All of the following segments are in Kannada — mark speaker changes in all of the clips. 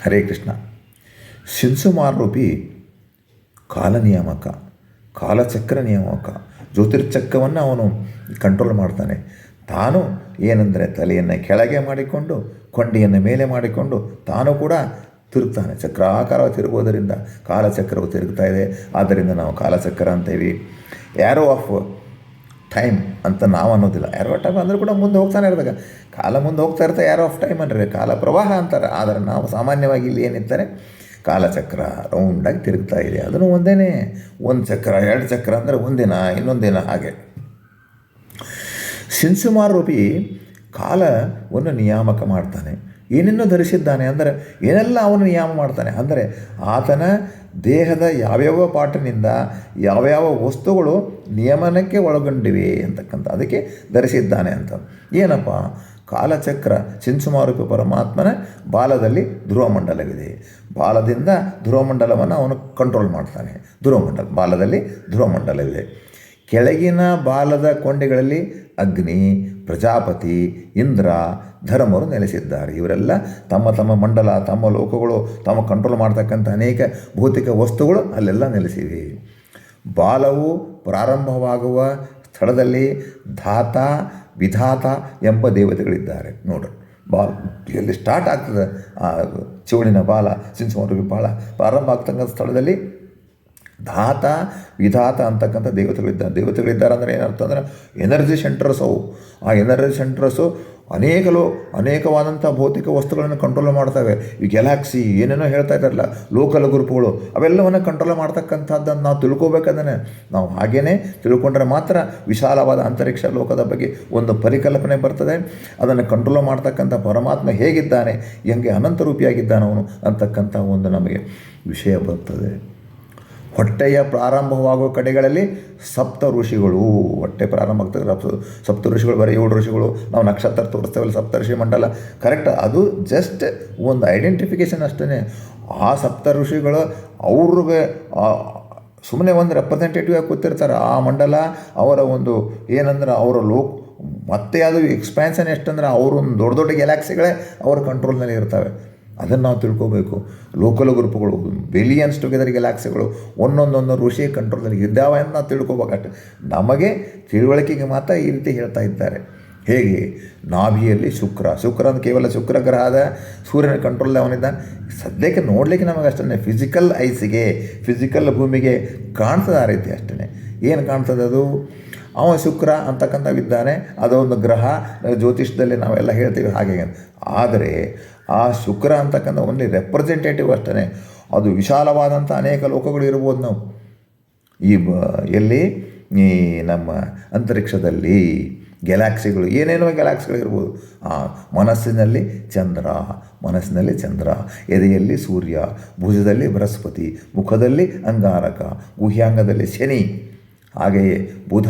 Speaker 1: ಹರೇ ಕೃಷ್ಣ. ಶಿಂಸುಮಾರೂಪಿ ಕಾಲನಿಯಾಮಕ, ಕಾಲಚಕ್ರ ನಿಯಾಮಕ, ಜ್ಯೋತಿರ್ಚಕ್ರವನ್ನು ಅವನು ಕಂಟ್ರೋಲ್ ಮಾಡ್ತಾನೆ. ತಾನು ಏನಂದರೆ ತಲೆಯನ್ನು ಕೆಳಗೆ ಮಾಡಿಕೊಂಡು ಕೊಂಡಿಯನ್ನು ಮೇಲೆ ಮಾಡಿಕೊಂಡು ತಾನು ಕೂಡ ತಿರುಗ್ತಾನೆ. ಚಕ್ರಾಕಾರ ತಿರುಗೋದರಿಂದ ಕಾಲಚಕ್ರವು ತಿರುಗ್ತಾ ಇದೆ. ಆದ್ದರಿಂದ ನಾವು ಕಾಲಚಕ್ರ ಅಂತೀವಿ. ಆ್ಯರೋ ಆಫ್ ಟೈಮ್ ಅಂತ ನಾವು ಅನ್ನೋದಿಲ್ಲ. ಆ್ಯರೋ ಆಫ್ ಟೈಮ್ ಅಂದರೂ ಕೂಡ ಮುಂದೆ ಹೋಗ್ತಾನೆ ಇರ್ದಾಗ ಕಾಲ ಮುಂದೆ ಹೋಗ್ತಾ ಇರ್ತಾರೆ. ಆ್ಯರೋ ಆಫ್ ಟೈಮ್ ಅಂದರೆ ಕಾಲ ಪ್ರವಾಹ ಅಂತಾರೆ. ಆದರೆ ನಾವು ಸಾಮಾನ್ಯವಾಗಿ ಇಲ್ಲಿ ಏನಿರ್ತಾರೆ, ಕಾಲಚಕ್ರ ರೌಂಡಾಗಿ ತಿರುಗ್ತಾ ಇದೆ. ಅದನ್ನು ಒಂದೇ, ಒಂದು ಚಕ್ರ ಎರಡು ಚಕ್ರ ಅಂದರೆ ಒಂದಿನ ಇನ್ನೊಂದಿನ ಹಾಗೆ. ಶಿಂಸುಮಾರೂಪಿ ಕಾಲವನ್ನು ನಿಯಾಮಕ ಮಾಡ್ತಾನೆ. ಏನೇನೋ ಧರಿಸಿದ್ದಾನೆ ಅಂದರೆ ಏನೆಲ್ಲ ಅವನು ನಿಯಾಮ ಮಾಡ್ತಾನೆ ಅಂದರೆ ಆತನ ದೇಹದ ಯಾವ್ಯಾವ ಪಾಠನಿಂದ ಯಾವ್ಯಾವ ವಸ್ತುಗಳು ನಿಯಮನಕ್ಕೆ ಒಳಗೊಂಡಿವೆ ಅಂತಕ್ಕಂಥ ಅದಕ್ಕೆ ಧರಿಸಿದ್ದಾನೆ ಅಂತ. ಏನಪ್ಪ ಕಾಲಚಕ್ರ? ಶಿಂಸುಮಾರೂಪಿ ಪರಮಾತ್ಮನ ಬಾಲದಲ್ಲಿ ಧ್ರುವಮಂಡಲವಿದೆ. ಬಾಲದಿಂದ ಧ್ರುವಮಂಡಲವನ್ನು ಅವನು ಕಂಟ್ರೋಲ್ ಮಾಡ್ತಾನೆ. ಬಾಲದಲ್ಲಿ ಧ್ರುವಮಂಡಲವಿದೆ. ಕೆಳಗಿನ ಬಾಲದ ಕೊಂಡಿಗಳಲ್ಲಿ ಅಗ್ನಿ, ಪ್ರಜಾಪತಿ, ಇಂದ್ರ, ಧರ್ಮರು ನೆಲೆಸಿದ್ದಾರೆ. ಇವರೆಲ್ಲ ತಮ್ಮ ತಮ್ಮ ಮಂಡಲ, ತಮ್ಮ ಲೋಕಗಳು, ತಮ್ಮ ಕಂಟ್ರೋಲ್ ಮಾಡ್ತಕ್ಕಂಥ ಅನೇಕ ಭೌತಿಕ ವಸ್ತುಗಳು ಅಲ್ಲೆಲ್ಲ ನೆಲೆಸಿವೆ. ಬಾಲವು ಪ್ರಾರಂಭವಾಗುವ ಸ್ಥಳದಲ್ಲಿ ಧಾತ, ವಿಧಾತ ಎಂಬ ದೇವತೆಗಳಿದ್ದಾರೆ. ನೋಡ್ರಿ, ಬಾಲ್ ಎಲ್ಲಿ ಸ್ಟಾರ್ಟ್ ಆಗ್ತದೆ ಆ ಶಿವನಿನ ಬಾಲ, ಶಿಂಸುಮಾರೂಪಿ ಬಾಲ ಪ್ರಾರಂಭ ಆಗ್ತಕ್ಕಂಥ ಸ್ಥಳದಲ್ಲಿ ಧಾತ, ವಿಧಾತ ಅಂತಕ್ಕಂಥ ದೇವತೆಗಳಿದ್ದಾರೆ ಅಂದರೆ ಏನರ್ಥ ಅಂದರೆ ಎನರ್ಜಿ ಸೆಂಟರ್ಸ್ ಅವು. ಆ ಎನರ್ಜಿ ಸೆಂಟರ್ಸು ಅನೇಕವಾದಂಥ ಭೌತಿಕ ವಸ್ತುಗಳನ್ನು ಕಂಟ್ರೋಲ್ ಮಾಡ್ತವೆ. ಈ ಗ್ಯಾಲಾಕ್ಸಿ ಏನೇನೋ ಹೇಳ್ತಾ ಇದ್ದಾರಲ್ಲ, ಲೋಕಲ್ ಗ್ರೂಪ್ಗಳು, ಅವೆಲ್ಲವನ್ನು ಕಂಟ್ರೋಲ್ ಮಾಡ್ತಕ್ಕಂಥದ್ದನ್ನು ನಾವು ತಿಳ್ಕೊಬೇಕಂದ್ರೆ ನಾವು ಹಾಗೇ ತಿಳ್ಕೊಂಡ್ರೆ ಮಾತ್ರ ವಿಶಾಲವಾದ ಅಂತರಿಕ್ಷ ಲೋಕದ ಬಗ್ಗೆ ಒಂದು ಪರಿಕಲ್ಪನೆ ಬರ್ತದೆ. ಅದನ್ನು ಕಂಟ್ರೋಲ್ ಮಾಡ್ತಕ್ಕಂಥ ಪರಮಾತ್ಮ ಹೇಗಿದ್ದಾನೆ, ಹೆಂಗೆ ಅನಂತರೂಪಿಯಾಗಿದ್ದಾನೆ ಅವನು ಅಂತಕ್ಕಂಥ ಒಂದು ನಮಗೆ ವಿಷಯ ಬರ್ತದೆ. ಹೊಟ್ಟೆಯ ಪ್ರಾರಂಭವಾಗುವ ಕಡೆಗಳಲ್ಲಿ ಸಪ್ತ ಋಷಿಗಳು, ಹೊಟ್ಟೆ ಪ್ರಾರಂಭ ಆಗ್ತದೆ ಸಪ್ತ ಋಷಿಗಳು, ಬರೀ 7 ಋಷಿಗಳು. ನಾವು ನಕ್ಷತ್ರ ತೋರಿಸ್ತೇವಲ್ಲ, ಸಪ್ತ ಋಷಿ ಮಂಡಲ, ಕರೆಕ್ಟ್, ಅದು ಜಸ್ಟ್ ಒಂದು ಐಡೆಂಟಿಫಿಕೇಷನ್ ಅಷ್ಟೇ. ಆ ಸಪ್ತ ಋಷಿಗಳು ಅವ್ರಿಗೆ ಸುಮ್ಮನೆ ಒಂದು ರೆಪ್ರೆಸೆಂಟೇಟಿವ್ ಆಗಿ ಕೂತಿರ್ತಾರೆ. ಆ ಮಂಡಲ ಅವರ ಒಂದು ಏನಂದ್ರೆ ಅವರ ಮತ್ತೆ ಅದು ಎಕ್ಸ್ಪ್ಯಾನ್ಷನ್ ಎಷ್ಟಂದ್ರೆ ಅವರೊಂದು ದೊಡ್ಡ ದೊಡ್ಡ ಗ್ಯಾಲಾಕ್ಸಿಗಳೇ ಅವರ ಕಂಟ್ರೋಲ್ನಲ್ಲಿ ಇರ್ತವೆ. ಅದನ್ನು ನಾವು ತಿಳ್ಕೊಬೇಕು. ಲೋಕಲ್ ಗ್ರೂಪ್ಗಳು, ಬಿಲಿಯನ್ಸ್ ಟುಗೆದರ್ ಗ್ಯಾಲಾಕ್ಸಿಗಳು ಒಂದೊಂದೊಂದು ಋಷಿ ಕಂಟ್ರೋಲ್ನಲ್ಲಿ ಇದ್ದಾವೆ ಅಂತ ನಾವು ತಿಳ್ಕೊಬೇಕಷ್ಟೆ. ನಮಗೆ ತಿಳುವಳಿಕೆಗೆ ಮಾತ್ರ ಈ ರೀತಿ ಹೇಳ್ತಾ ಇದ್ದಾರೆ. ಹೇಗೆ ನಾಭಿಯಲ್ಲಿ ಶುಕ್ರ ಅಂತ ಕೇವಲ ಶುಕ್ರ ಗ್ರಹದ ಸೂರ್ಯನ ಕಂಟ್ರೋಲ್ ಅವನಿದ್ದಾನೆ. ಸದ್ಯಕ್ಕೆ ನೋಡಲಿಕ್ಕೆ ನಮಗೆ ಅಷ್ಟೇ ಫಿಸಿಕಲ್ ಐಸಿಗೆ, ಫಿಸಿಕಲ್ ಭೂಮಿಗೆ ಕಾಣ್ತದೆ ಆ ರೀತಿ ಅಷ್ಟೇ. ಏನು ಕಾಣ್ತದೆ ಅದು? ಅವ ಶುಕ್ರ ಅಂತಕ್ಕಂಥವಿದ್ದಾನೆ. ಅದೊಂದು ಗ್ರಹ, ಜ್ಯೋತಿಷದಲ್ಲಿ ನಾವೆಲ್ಲ ಹೇಳ್ತೀವಿ ಹಾಗೆ. ಆದರೆ ಆ ಶುಕ್ರ ಅಂತಕ್ಕಂಥ ಓನ್ಲಿ ರೆಪ್ರೆಸೆಂಟೇಟಿವ್ ಅಷ್ಟೇ. ಅದು ವಿಶಾಲವಾದಂಥ ಅನೇಕ ಲೋಕಗಳು ಇರ್ಬೋದು. ನಾವು ಎಲ್ಲಿ ಈ ನಮ್ಮ ಅಂತರಿಕ್ಷದಲ್ಲಿ ಗ್ಯಾಲಾಕ್ಸಿಗಳು, ಏನೇನೋ ಗ್ಯಾಲಾಕ್ಸಿಗಳಿರ್ಬೋದು. ಮನಸ್ಸಿನಲ್ಲಿ ಚಂದ್ರ, ಎದೆಯಲ್ಲಿ ಸೂರ್ಯ, ಭುಜದಲ್ಲಿ ಬೃಹಸ್ಪತಿ, ಮುಖದಲ್ಲಿ ಅಂಗಾರಕ, ಗುಹ್ಯಾಂಗದಲ್ಲಿ ಶನಿ, ಹಾಗೆಯೇ ಬುಧ,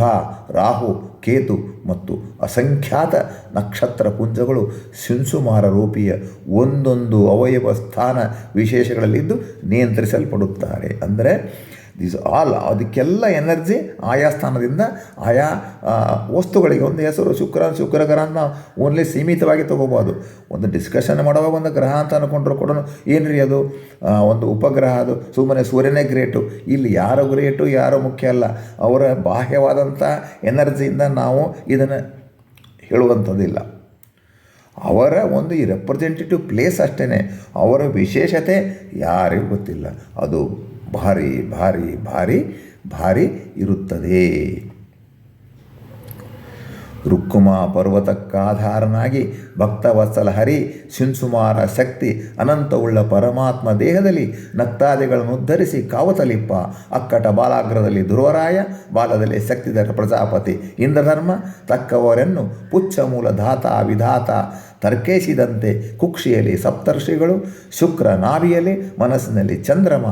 Speaker 1: ರಾಹು, ಕೇತು ಮತ್ತು ಅಸಂಖ್ಯಾತ ನಕ್ಷತ್ರ ಪುಂಜಗಳು ಶಿಂಸುಮಾರೂಪಿಯ ಒಂದೊಂದು ಅವಯವ ಸ್ಥಾನ ವಿಶೇಷಗಳಲ್ಲಿದ್ದು ನಿಯಂತ್ರಿಸಲ್ಪಡುತ್ತಾರೆ. ಅಂದರೆ ದಿಸ್ ಆಲ್, ಅದಕ್ಕೆಲ್ಲ ಎನರ್ಜಿ ಆಯಾ ಸ್ಥಾನದಿಂದ ಆಯಾ ವಸ್ತುಗಳಿಗೆ ಒಂದು ಹೆಸರು. ಶುಕ್ರ ಗ್ರಹ ಅಂತ ನಾವು ಓನ್ಲಿ ಸೀಮಿತವಾಗಿ ತೊಗೋಬೋದು. ಒಂದು ಡಿಸ್ಕಷನ್ ಮಾಡುವಾಗ ಒಂದು ಗ್ರಹ ಅಂತ ಅಂದ್ಕೊಂಡ್ರು ಕೂಡ ಏನು ರೀ ಅದು ಒಂದು ಉಪಗ್ರಹ, ಅದು ಸುಮ್ಮನೆ ಸೂರ್ಯನೇ ಗ್ರೇಟು. ಇಲ್ಲಿ ಯಾರು ಗ್ರೇಟು ಯಾರು ಮುಖ್ಯ ಅಲ್ಲ, ಅವರ ಬಾಹ್ಯವಾದಂಥ ಎನರ್ಜಿಯಿಂದ ನಾವು ಇದನ್ನು ಹೇಳುವಂಥದ್ದಿಲ್ಲ. ಅವರ ಒಂದು ಈ ರೆಪ್ರೆಸೆಂಟೇಟಿವ್ ಪ್ಲೇಸ್ ಅಷ್ಟೇ. ಅವರ ವಿಶೇಷತೆ ಯಾರಿಗೂ ಗೊತ್ತಿಲ್ಲ. ಅದು ಭಾರಿ ಭಾರಿ ಭಾರಿ ಭಾರಿ ಇರುತ್ತದೆ. ರುಕ್ಕುಮ ಪರ್ವತಕ್ಕಾಧಾರನಾಗಿ ಭಕ್ತವತ್ಸಲ ಹರಿ ಶಿಂಸುಮಾರ ಶಕ್ತಿ ಅನಂತವುಳ್ಳ ಪರಮಾತ್ಮ ದೇಹದಲ್ಲಿ ನಕ್ತಾದಿಗಳನ್ನು ಉದ್ಧರಿಸಿ ಕಾವತಲಿಪ್ಪ. ಅಕ್ಕಟ ಬಾಲಾಗ್ರದಲ್ಲಿ ಧ್ರುವರಾಯ, ಬಾಲದಲ್ಲಿ ಶಕ್ತಿಧರ ಪ್ರಜಾಪತಿ ಇಂದ್ರಧರ್ಮ. ತಕ್ಕವರನ್ನು ಪುಚ್ಛ ಮೂಲ ಧಾತ ವಿಧಾತ ತರ್ಕೇಸಿದಂತೆ ಕುಕ್ಷಿಯಲ್ಲಿ ಸಪ್ತರ್ಷಿಗಳು, ಶುಕ್ರ ನಾಭಿಯಲ್ಲಿ, ಮನಸ್ಸಿನಲ್ಲಿ ಚಂದ್ರಮ,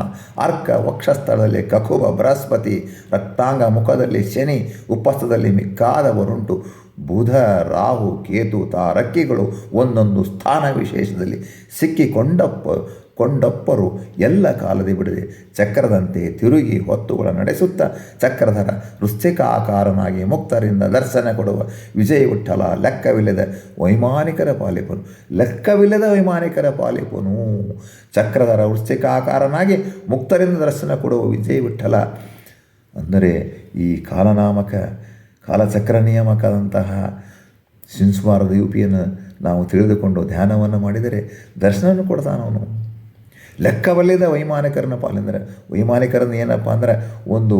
Speaker 1: ಅರ್ಕ ವಕ್ಷಸ್ಥಳದಲ್ಲಿ ಕಕುಬ ಬೃಹಸ್ಪತಿ, ರಕ್ತಾಂಗ ಮುಖದಲ್ಲಿ ಶನಿ, ಉಪಸ್ಥದಲ್ಲಿ ಮಿಕ್ಕಾದವರುಂಟು. ಬುಧ, ರಾಹು, ಕೇತು, ತಾರಕ್ಕಿಗಳು ಒಂದೊಂದು ಸ್ಥಾನ ವಿಶೇಷದಲ್ಲಿ ಕೊಂಡಪ್ಪರು ಎಲ್ಲ ಕಾಲದಿ ಬಿಡದೆ ಚಕ್ರದಂತೆ ತಿರುಗಿ ಹೊತ್ತುಗಳ ನಡೆಸುತ್ತಾ ಚಕ್ರಧರ ವೃಶ್ಚಿಕಾಕಾರನಾಗಿ ಮುಕ್ತರಿಂದ ದರ್ಶನ ಕೊಡುವ ವಿಜಯ ವಿಠ್ಠಲ ಲೆಕ್ಕವಿಲ್ಲದ ವೈಮಾನಿಕರ ಪಾಲಿಪನು ಚಕ್ರಧರ ವೃಶ್ಚಿಕಾಕಾರನಾಗಿ ಮುಕ್ತರಿಂದ ದರ್ಶನ ಕೊಡುವ ವಿಜಯ ವಿಠ್ಠಲ ಅಂದರೆ ಈ ಕಾಲಚಕ್ರ ನಿಯಾಮಕದಂತಹ ಸಿಂಸ್ವಾರದ ಯುಪಿಯನ್ನು ನಾವು ತಿಳಿದುಕೊಂಡು ಧ್ಯಾನವನ್ನು ಮಾಡಿದರೆ ದರ್ಶನವನ್ನು ಕೊಡ್ತಾನವನು. ಲೆಕ್ಕವಲ್ಲದ ವೈಮಾನಿಕರನ್ನ ಪಾಲೆಂದರೆ ವೈಮಾನಿಕರನ್ನು ಏನಪ್ಪ ಅಂದರೆ ಒಂದು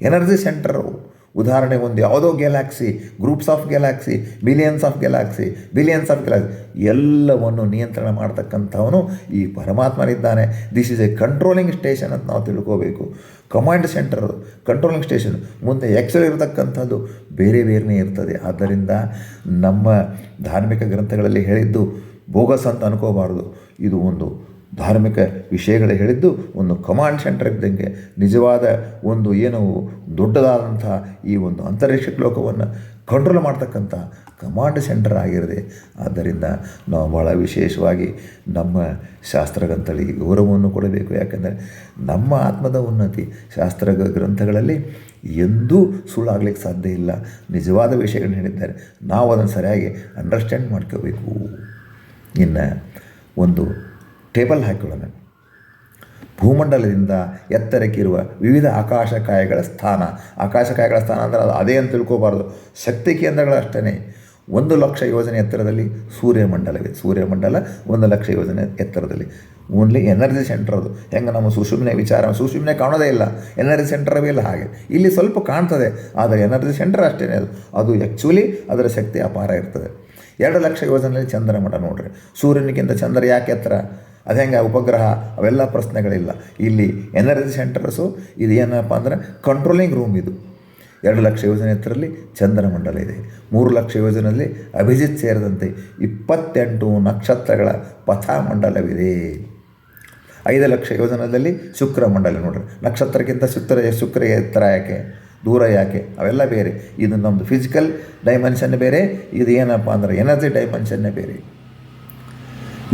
Speaker 1: ಎನರ್ಜಿ ಸೆಂಟರು. ಉದಾಹರಣೆ, ಒಂದು ಯಾವುದೋ galaxy, groups of galaxy, billions of galaxy ಎಲ್ಲವನ್ನು ನಿಯಂತ್ರಣ ಮಾಡ್ತಕ್ಕಂಥವನು ಈ ಪರಮಾತ್ಮನಿದ್ದಾನೆ. This is a controlling station ಅಂತ ನಾವು ತಿಳ್ಕೋಬೇಕು. Command centre, controlling station. ಮುಂದೆ ಎಕ್ಸಲ್ ಇರತಕ್ಕಂಥದ್ದು ಬೇರೆ ಬೇರೆಯೇ ಇರ್ತದೆ. ಆದ್ದರಿಂದ ನಮ್ಮ ಧಾರ್ಮಿಕ ಗ್ರಂಥಗಳಲ್ಲಿ ಹೇಳಿದ್ದು ಬೋಗಸ್ ಅಂತ ಅನ್ಕೋಬಾರ್ದು. ಇದು ಒಂದು ಧಾರ್ಮಿಕ ವಿಷಯಗಳು ಹೇಳಿದ್ದು ಒಂದು ಕಮಾಂಡ್ ಸೆಂಟರ್ ಇದ್ದಂಗೆ, ನಿಜವಾದ ಒಂದು ಏನು ದೊಡ್ಡದಾದಂಥ ಈ ಒಂದು ಅಂತರಿಕ್ಷ ಲೋಕವನ್ನು ಕಂಟ್ರೋಲ್ ಮಾಡ್ತಕ್ಕಂಥ ಕಮಾಂಡ್ ಸೆಂಟರ್ ಆಗಿರದೆ. ಆದ್ದರಿಂದ ನಾವು ಭಾಳ ವಿಶೇಷವಾಗಿ ನಮ್ಮ ಶಾಸ್ತ್ರ ಗ್ರಂಥಗಳಿಗೆ ಗೌರವವನ್ನು ಕೊಡಬೇಕು. ಯಾಕೆಂದರೆ ನಮ್ಮ ಆತ್ಮದ ಉನ್ನತಿ ಶಾಸ್ತ್ರ ಗ್ರಂಥಗಳಲ್ಲಿ ಎಂದೂ ಸುಳ್ಳಾಗಲಿಕ್ಕೆ ಸಾಧ್ಯ ಇಲ್ಲ. ನಿಜವಾದ ವಿಷಯಗಳನ್ನ ಹೇಳಿದ್ದಾರೆ, ನಾವು ಅದನ್ನು ಸರಿಯಾಗಿ ಅಂಡರ್ಸ್ಟ್ಯಾಂಡ್ ಮಾಡ್ಕೋಬೇಕು. ಇನ್ನು ಒಂದು ಟೇಬಲ್ ಹಾಕಿಕೊಳ್ಳೋಣ. ಭೂಮಂಡಲದಿಂದ ಎತ್ತರಕ್ಕಿರುವ ವಿವಿಧ ಆಕಾಶಕಾಯಗಳ ಸ್ಥಾನ ಅಂದರೆ ಅದು ಅದೇ ಅಂತ ತಿಳ್ಕೋಬಾರ್ದು. ಶಕ್ತಿ ಕೇಂದ್ರಗಳು ಅಷ್ಟೇ. 1,00,000 ಯೋಜನೆ ಎತ್ತರದಲ್ಲಿ ಸೂರ್ಯಮಂಡಲ 1,00,000 ಯೋಜನೆ ಎತ್ತರದಲ್ಲಿ. ಓನ್ಲಿ ಎನರ್ಜಿ ಸೆಂಟರ್ ಅದು. ಹೆಂಗೆ ನಮ್ಮ ಸುಷುಮ್ನೆ ಕಾಣೋದೇ ಇಲ್ಲ, ಎನರ್ಜಿ ಸೆಂಟರ್ ಇಲ್ಲ. ಹಾಗೆ ಇಲ್ಲಿ ಸ್ವಲ್ಪ ಕಾಣ್ತದೆ, ಆದರೆ ಎನರ್ಜಿ ಸೆಂಟರ್ ಅಷ್ಟೇ ಅದು ಆ್ಯಕ್ಚುಲಿ ಅದರ ಶಕ್ತಿ ಅಪಾರ ಇರ್ತದೆ. 2,00,000 ಯೋಜನೆಯಲ್ಲಿ ಚಂದ್ರಮಂಡ ನೋಡ್ರಿ. ಸೂರ್ಯನಿಗಿಂತ ಚಂದ್ರ ಯಾಕೆ ಎತ್ತರ, ಅದು ಹೆಂಗೆ ಉಪಗ್ರಹ, ಅವೆಲ್ಲ ಪ್ರಶ್ನೆಗಳಿಲ್ಲ. ಇಲ್ಲಿ ಎನರ್ಜಿ ಸೆಂಟರ್ಸು ಇದು ಏನಪ್ಪ ಅಂದರೆ ಕಂಟ್ರೋಲಿಂಗ್ ರೂಮ್. ಇದು 2,00,000 ಯೋಜನೆ ಎತ್ತರಲ್ಲಿ ಚಂದ್ರಮಂಡಲ ಇದೆ. 3,00,000 ಯೋಜನೆಯಲ್ಲಿ ಅಭಿಜಿತ್ ಸೇರಿದಂತೆ 28 ನಕ್ಷತ್ರಗಳ ಪಥಮಂಡಲವಿದೆ. 5,00,000 ಯೋಜನೆಯಲ್ಲಿ ಶುಕ್ರಮಂಡಲ ನೋಡ್ರಿ. ನಕ್ಷತ್ರಕ್ಕಿಂತ ಶುಕ್ರ ಎತ್ತರ ಯಾಕೆ, ದೂರ ಯಾಕೆ, ಅವೆಲ್ಲ ಬೇರೆ. ಇದು ನಮ್ಮದು ಫಿಸಿಕಲ್ ಡೈಮೆನ್ಷನ್ ಬೇರೆ, ಇದು ಏನಪ್ಪ ಅಂದರೆ ಎನರ್ಜಿ ಡೈಮೆನ್ಷನ್ನೇ ಬೇರೆ.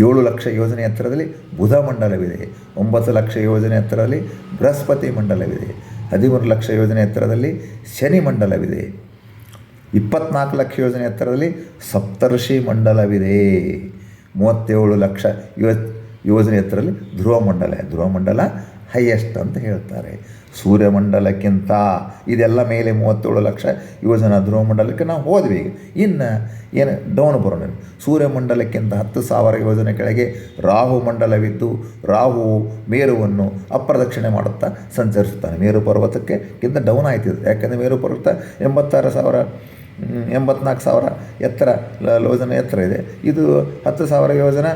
Speaker 1: 7,00,000 ಯೋಜನೆ ಎತ್ತರದಲ್ಲಿ ಬುಧ ಮಂಡಲವಿದೆ. 9,00,000 ಯೋಜನೆ ಎತ್ತರದಲ್ಲಿ ಬೃಹಸ್ಪತಿ ಮಂಡಲವಿದೆ. 13,00,000 ಯೋಜನೆ ಎತ್ತರದಲ್ಲಿ ಶನಿ ಮಂಡಲವಿದೆ. 24,00,000 ಯೋಜನೆ ಎತ್ತರದಲ್ಲಿ ಸಪ್ತರ್ಷಿ ಮಂಡಲವಿದೆ. 37,00,000 ಯೋಜನೆ ಎತ್ತರದಲ್ಲಿ ಧ್ರುವಮಂಡಲ ಹೈಯೆಸ್ಟ್ ಅಂತ ಹೇಳ್ತಾರೆ. ಸೂರ್ಯಮಂಡಲಕ್ಕಿಂತ ಇದೆಲ್ಲ ಮೇಲೆ 37,00,000 ಯೋಜನಾ ಧ್ರುವಮಂಡಲಕ್ಕೆ ನಾವು ಹೋದ್ವಿ. ಇನ್ನು ಏನು ಡೌನ್ ಬರೋಣ. ಸೂರ್ಯಮಂಡಲಕ್ಕಿಂತ 10,000 ಯೋಜನೆ ಕೆಳಗೆ ರಾಹು ಮಂಡಲವಿದ್ದು, ರಾಹು ಮೇರುವನ್ನು ಅಪ್ರದಕ್ಷಿಣೆ ಮಾಡುತ್ತಾ ಸಂಚರಿಸುತ್ತಾನೆ. ಮೇರು ಪರ್ವತಕ್ಕಿಂತ ಡೌನ್ ಆಯ್ತಿದೆ. ಯಾಕೆಂದರೆ ಮೇರು ಪರ್ವತ 84,000 ಎತ್ತರ ಯೋಜನೆ ಎತ್ತರ ಇದೆ. ಇದು 10,000 ಯೋಜನೆ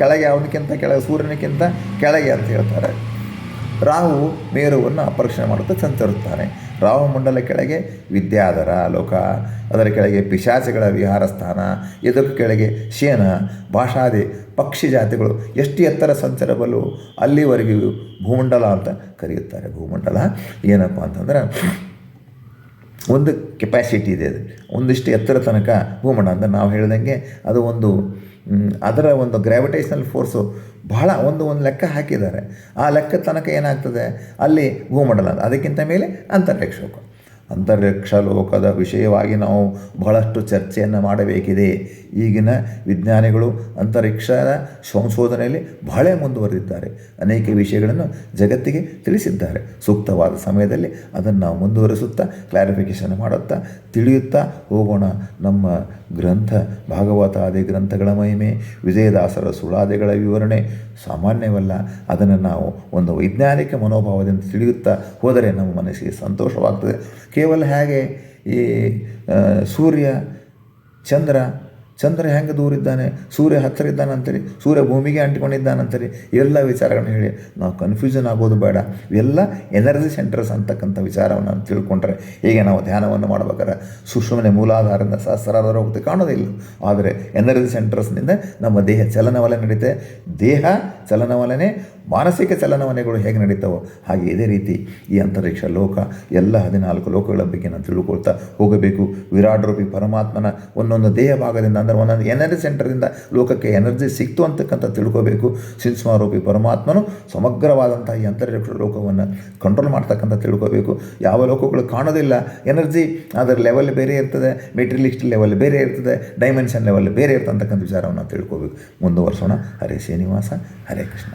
Speaker 1: ಕೆಳಗೆ, ಅವನಿಗಿಂತ ಕೆಳಗೆ, ಸೂರ್ಯನಿಗಿಂತ ಕೆಳಗೆ ಅಂತ ಹೇಳ್ತಾರೆ. ರಾಹು ಮೇರುವನ್ನು ಅಪರೀಕ್ಷಣೆ ಮಾಡುತ್ತಾ ಸಂಚರಿಸುತ್ತಾನೆ. ರಾಹು ಮಂಡಲ ಕೆಳಗೆ ವಿದ್ಯಾಧರ ಲೋಕ, ಅದರ ಕೆಳಗೆ ಪಿಶಾಚಿಗಳ ವಿಹಾರ ಸ್ಥಾನ, ಇದಕ್ಕೆ ಕೆಳಗೆ ಶೇನ, ಭಾಷಾದಿ ಪಕ್ಷಿ ಜಾತಿಗಳು ಎಷ್ಟು ಎತ್ತರ ಸಂಚರಬಲ್ಲು ಅಲ್ಲಿವರೆಗೂ ಭೂಮಂಡಲ ಅಂತ ಕರೆಯುತ್ತಾರೆ. ಭೂಮಂಡಲ ಏನಪ್ಪ ಅಂತಂದ್ರೆ ಒಂದು ಕೆಪಾಸಿಟಿ ಇದೆ. ಅದು ಒಂದಿಷ್ಟು ಎತ್ತರ ತನಕ ಭೂಮಂಡಲ ಅಂದರೆ ನಾವು ಹೇಳ್ದಂಗೆ ಅದು ಒಂದು ಅದರ ಒಂದು ಗ್ರಾವಿಟೇಷನಲ್ ಫೋರ್ಸು ಬಹಳ ಒಂದು ಲೆಕ್ಕ ಹಾಕಿದ್ದಾರೆ. ಆ ಲೆಕ್ಕ ತನಕ ಏನಾಗ್ತದೆ ಅಲ್ಲಿ ಭೂಮಂಡಲ, ಅದಕ್ಕಿಂತ ಮೇಲೆ ಅಂತರಿಕ್ಷ ಲೋಕದ ವಿಷಯವಾಗಿ ನಾವು ಬಹಳಷ್ಟು ಚರ್ಚೆಯನ್ನು ಮಾಡಬೇಕಿದೆ. ಈಗಿನ ವಿಜ್ಞಾನಿಗಳು ಅಂತರಿಕ್ಷದ ಸಂಶೋಧನೆಯಲ್ಲಿ ಬಹಳ ಮುಂದುವರೆದಿದ್ದಾರೆ. ಅನೇಕ ವಿಷಯಗಳನ್ನು ಜಗತ್ತಿಗೆ ತಿಳಿಸಿದ್ದಾರೆ. ಸೂಕ್ತವಾದ ಸಮಯದಲ್ಲಿ ಅದನ್ನು ನಾವು ಮುಂದುವರಿಸುತ್ತಾ ಕ್ಲಾರಿಫಿಕೇಷನ್ ಮಾಡುತ್ತಾ ತಿಳಿಯುತ್ತಾ ಹೋಗೋಣ. ನಮ್ಮ ಗ್ರಂಥ ಭಾಗವತಾದಿ ಗ್ರಂಥಗಳ ಮಹಿಮೆ, ವಿಜಯದಾಸರ ಸುಳಾದಿಗಳ ವಿವರಣೆ ಸಾಮಾನ್ಯವಲ್ಲ. ಅದನ್ನು ನಾವು ಒಂದು ವೈಜ್ಞಾನಿಕ ಮನೋಭಾವದಿಂದ ತಿಳಿಯುತ್ತಾ ಹೋದರೆ ನಮ್ಮ ಮನಸ್ಸಿಗೆ ಸಂತೋಷವಾಗ್ತದೆ. ಕೇವಲ ಹೇಗೆ ಈ ಸೂರ್ಯ ಚಂದ್ರ ಹೆಂಗೆ ದೂರ ಇದ್ದಾನೆ, ಸೂರ್ಯ ಹತ್ತಿರ ಇದ್ದಾನೆ ಅಂತೀರಿ, ಸೂರ್ಯ ಭೂಮಿಗೆ ಅಂಟಿಕೊಂಡಿದ್ದಾನೆ ಅಂತೀರಿ. ಎಲ್ಲ ವಿಚಾರಗಳನ್ನ ಹೇಳಿ ನಾವು ಕನ್ಫ್ಯೂಷನ್ ಆಗೋದು ಬೇಡ. ಇವೆಲ್ಲ ಎನರ್ಜಿ ಸೆಂಟರ್ಸ್ ಅಂತಕ್ಕಂಥ ವಿಚಾರವನ್ನು ತಿಳ್ಕೊಂಡ್ರೆ, ಹೀಗೆ ನಾವು ಧ್ಯಾನವನ್ನು ಮಾಡ್ಬೇಕಾದ್ರೆ ಸುಷುಮ್ನೆ ಮೂಲಾಧಾರದಿಂದ ಸಹಸ್ರಾರ ಹೋಗ್ತಾ ಕಾಣೋದಿಲ್ಲ, ಆದರೆ ಎನರ್ಜಿ ಸೆಂಟರ್ಸ್ನಿಂದ ನಮ್ಮ ದೇಹ ಚಲನವಲನೆ ನಡೀತೆ. ದೇಹ ಚಲನವಲನೆ, ಮಾನಸಿಕ ಚಲನವಲನೆಗಳು ಹೇಗೆ ನಡೀತಾವೋ ಹಾಗೆ ಇದೇ ರೀತಿ ಈ ಅಂತರಿಕ್ಷ ಲೋಕ ಎಲ್ಲ 14 ಲೋಕಗಳ ಬಗ್ಗೆ ನಾವು ತಿಳ್ಕೊಳ್ತಾ ಹೋಗಬೇಕು. ವಿರಾಟ್ ರೂಪಿ ಪರಮಾತ್ಮನ ಒಂದೊಂದು ದೇಹ ಭಾಗದಿಂದ, ಅಂದರೆ ಒಂದೊಂದು ಎನರ್ಜಿ ಸೆಂಟರಿಂದ ಲೋಕಕ್ಕೆ ಎನರ್ಜಿ ಸಿಕ್ತು ಅಂತಕ್ಕಂಥ ತಿಳ್ಕೋಬೇಕು. ರೂಪಿ ಪರಮಾತ್ಮನು ಸಮಗ್ರವಾದಂಥ ಈ ಅಂತರಿಕ್ಷ ಲೋಕವನ್ನು ಕಂಟ್ರೋಲ್ ಮಾಡ್ತಕ್ಕಂಥ ತಿಳ್ಕೋಬೇಕು. ಯಾವ ಲೋಕಗಳು ಕಾಣೋದಿಲ್ಲ, ಎನರ್ಜಿ ಅದರ ಲೆವೆಲ್ ಬೇರೆ ಇರ್ತದೆ, ಮೆಟೀರಿಯಲಿಸ್ಟ್ ಲೆವೆಲ್ ಬೇರೆ ಇರ್ತದೆ, ಡೈಮೆನ್ಷನ್ ಲೆವೆಲ್ ಬೇರೆ ಇರ್ತಕ್ಕಂಥ ವಿಚಾರವನ್ನು ತಿಳ್ಕೋಬೇಕು. ಮುಂದುವರ್ಸೋಣ. ಹರೇ ಶ್ರೀನಿವಾಸ, ಹರೇ ಕೃಷ್ಣ.